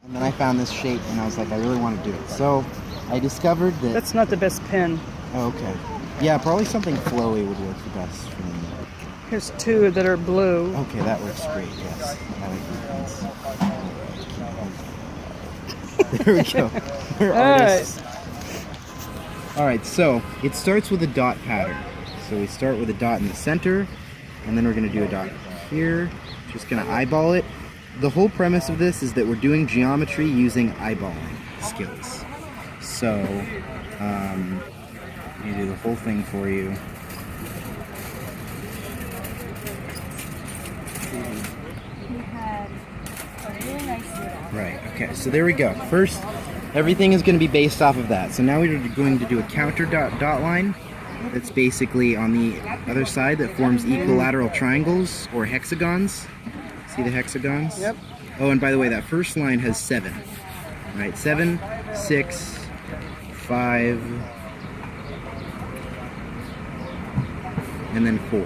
And then I found this shape and I was like, I really want to do it. So I discovered that... That's not the best pen. Oh, okay. Yeah, probably something flowy would work the best for me. Here's two that are blue. Okay, that works great, yes. I like these pens. There we go. We're artists. Alright, so it starts with a dot pattern. So we start with a dot in the center, and then we're going to do a dot here. Just going to eyeball it. The whole premise of this is that we're doing geometry using eyeballing skills. So, let me do the whole thing for you. Right, okay, so there we go. First, everything is going to be based off of that. So now we're going to do a counter dot line that's basically on the other side that forms equilateral triangles or hexagons. See the hexagons? Yep. Oh, and by the way, that first line has 7. Right, 7, 6, 5, and then 4.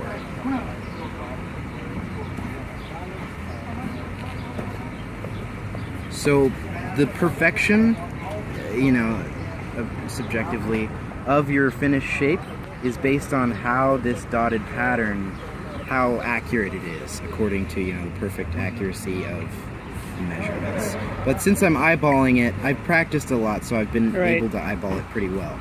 So the perfection, subjectively, of your finished shape is based on how this dotted pattern, how accurate it is, according to, the perfect accuracy of the measurements. But since I'm eyeballing it, I've practiced a lot, so I've been able to eyeball it pretty well.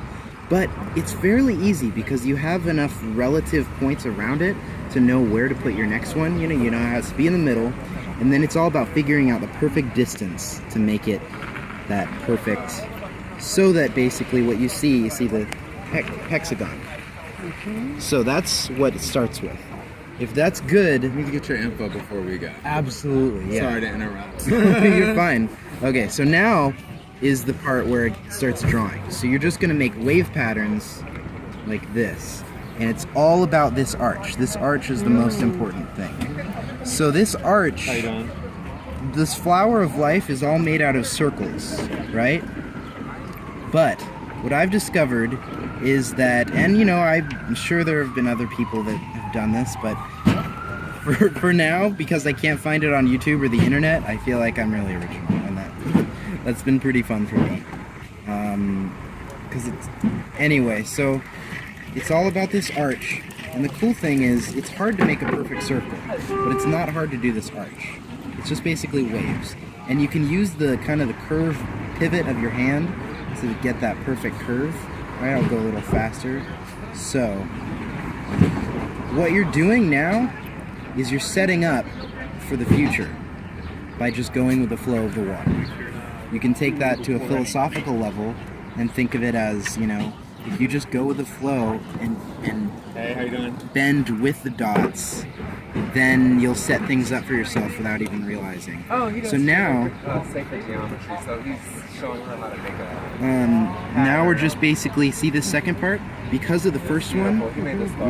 But it's fairly easy because you have enough relative points around it to know where to put your next one. You know it has to be in the middle, and then it's all about figuring out the perfect distance to make it that perfect, so that basically what you see the hexagon. So that's what it starts with. If that's good... You need to get your info before we go. Absolutely, yeah. Sorry to interrupt. You're fine. Okay, so now is the part where it starts drawing. So you're just going to make wave patterns like this. And it's all about this arch. This arch is the most important thing. So this arch, this flower of life is all made out of circles, right? But what I've discovered is that, and I'm sure there have been other people that have done this, but for now, because I can't find it on YouTube or the internet, I feel like I'm really original, and that's been pretty fun for me. Anyway, so it's all about this arch, and the cool thing is it's hard to make a perfect circle, but it's not hard to do this arch. It's just basically waves, and you can use the kind of the curve pivot of your hand to get that perfect curve. Right, I'll go a little faster. So what you're doing now is you're setting up for the future by just going with the flow of the water. You can take that to a philosophical level and think of it as, if you just go with the flow and Hey, how you doing? Bend with the dots, then you'll set things up for yourself without even realizing. Oh, he does. So now, sacred geometry, so he's showing her how to make a... now we're just basically, see this second part? Because of the first one,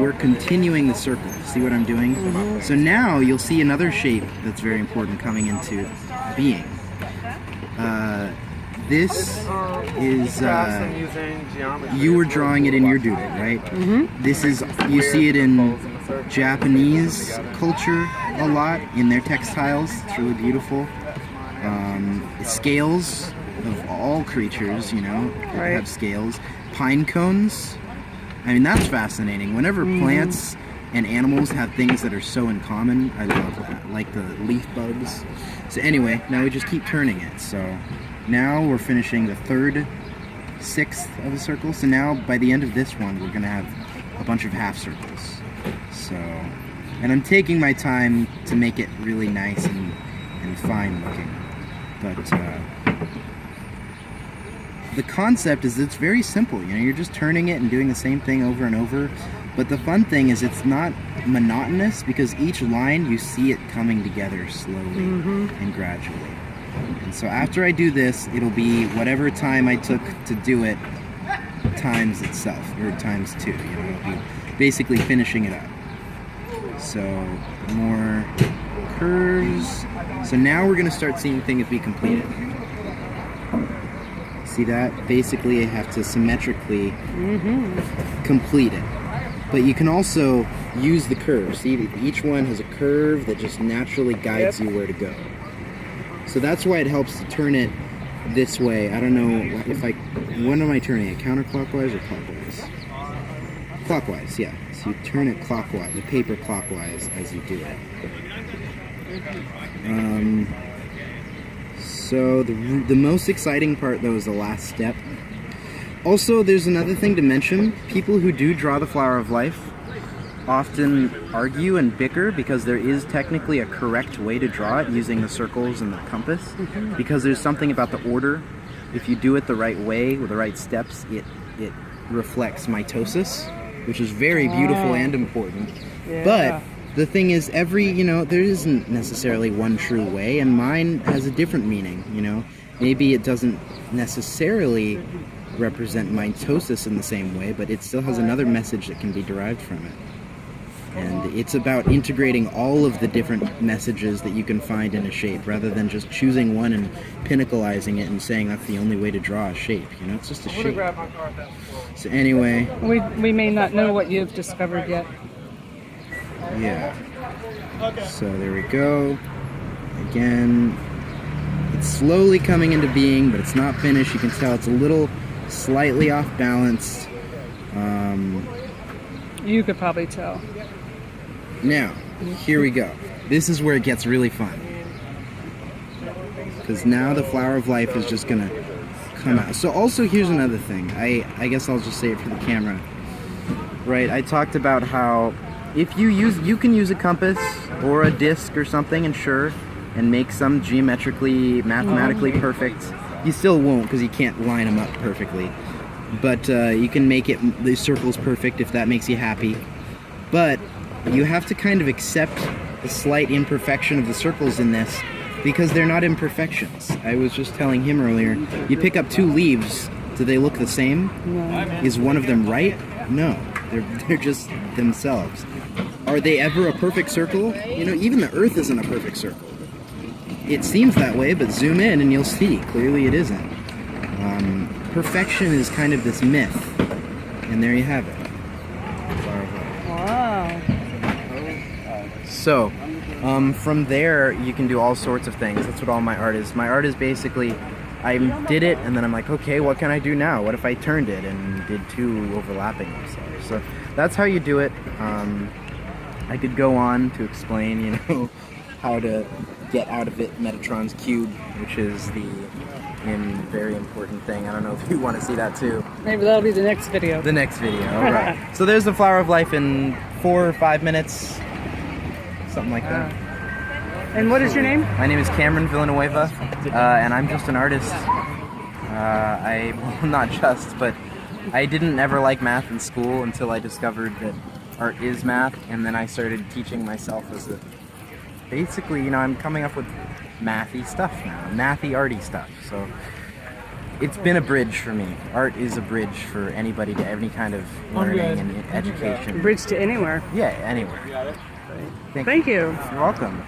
we're continuing the circle. See what I'm doing? So now you'll see another shape that's very important coming into being. This is, you were drawing it in your doodle, right? This is, you see it in Japanese culture a lot, in their textiles. It's really beautiful. Scales of all creatures, have scales. Pine cones. I mean, that's fascinating. Whenever plants and animals have things that are so in common, I love that, like the leaf bugs. So anyway, now we just keep turning it. So now we're finishing the 3rd, 6th of a circle. So now by the end of this one, we're going to have a bunch of half circles. So, and I'm taking my time to make it really nice and fine looking. But the concept is it's very simple. You're just turning it and doing the same thing over and over. But the fun thing is it's not monotonous because each line you see it coming together slowly and gradually. And so after I do this, it'll be whatever time I took to do it times itself, or times 2. It'll be basically finishing it up. So more curves. So now we're going to start seeing things be completed. See that? Basically I have to symmetrically complete it. But you can also use the curve. See, each one has a curve that just naturally guides you where to go. So that's why it helps to turn it this way. I don't know if when am I turning it? Counterclockwise or clockwise? Clockwise, yeah. So you turn it clockwise, the paper clockwise as you do it. So the most exciting part though is the last step. Also, there's another thing to mention. People who do draw the Flower of Life often argue and bicker because there is technically a correct way to draw it using the circles and the compass, because there's something about the order. If you do it the right way with the right steps, it reflects mitosis, which is very beautiful and important. Yeah. But the thing is, there isn't necessarily one true way, and mine has a different meaning, Maybe it doesn't necessarily represent mitosis in the same way, but it still has another message that can be derived from it. And it's about integrating all of the different messages that you can find in a shape, rather than just choosing one and pinnacleizing it and saying that's the only way to draw a shape. It's just a shape. So anyway, We may not know what you've discovered yet. yeah. So there we go. Again, it's slowly coming into being, but it's not finished. You can tell it's a little slightly off balance. You could probably tell. Now, here we go. This is where it gets really fun. Because now the Flower of Life is just gonna come out. So also, here's another thing. I guess I'll just say it for the camera. Right, I talked about how if you can use a compass or a disc or something, and make some mathematically perfect. You still won't, because you can't line them up perfectly. But you can make the circles perfect if that makes you happy. But you have to kind of accept the slight imperfection of the circles in this, because they're not imperfections. I was just telling him earlier, you pick up two leaves, do they look the same? No. Is one of them right? No, they're just themselves. Are they ever a perfect circle? Even the Earth isn't a perfect circle. It seems that way, but zoom in and you'll see, clearly it isn't. Perfection is kind of this myth, and there you have it. Wow. So, from there, you can do all sorts of things. That's what all my art is. My art is basically, I did it, and then I'm like, okay, what can I do now? What if I turned it and did two overlapping themselves? So that's how you do it. I could go on to explain, how to get out of it Metatron's cube, which is the very important thing. I don't know if you want to see that too. Maybe that'll be the next video. The next video, all right. So there's the Flower of Life in 4 or 5 minutes, something like that. And what is your name? My name is Cameron Villanueva, and I'm just an artist. Not just, but I didn't ever like math in school until I discovered that art is math, and then I started teaching myself basically, I'm coming up with mathy stuff now, mathy arty stuff. So it's been a bridge for me. Art is a bridge for anybody to any kind of learning and education. Bridge to anywhere. Yeah, anywhere. Thank you. You're welcome.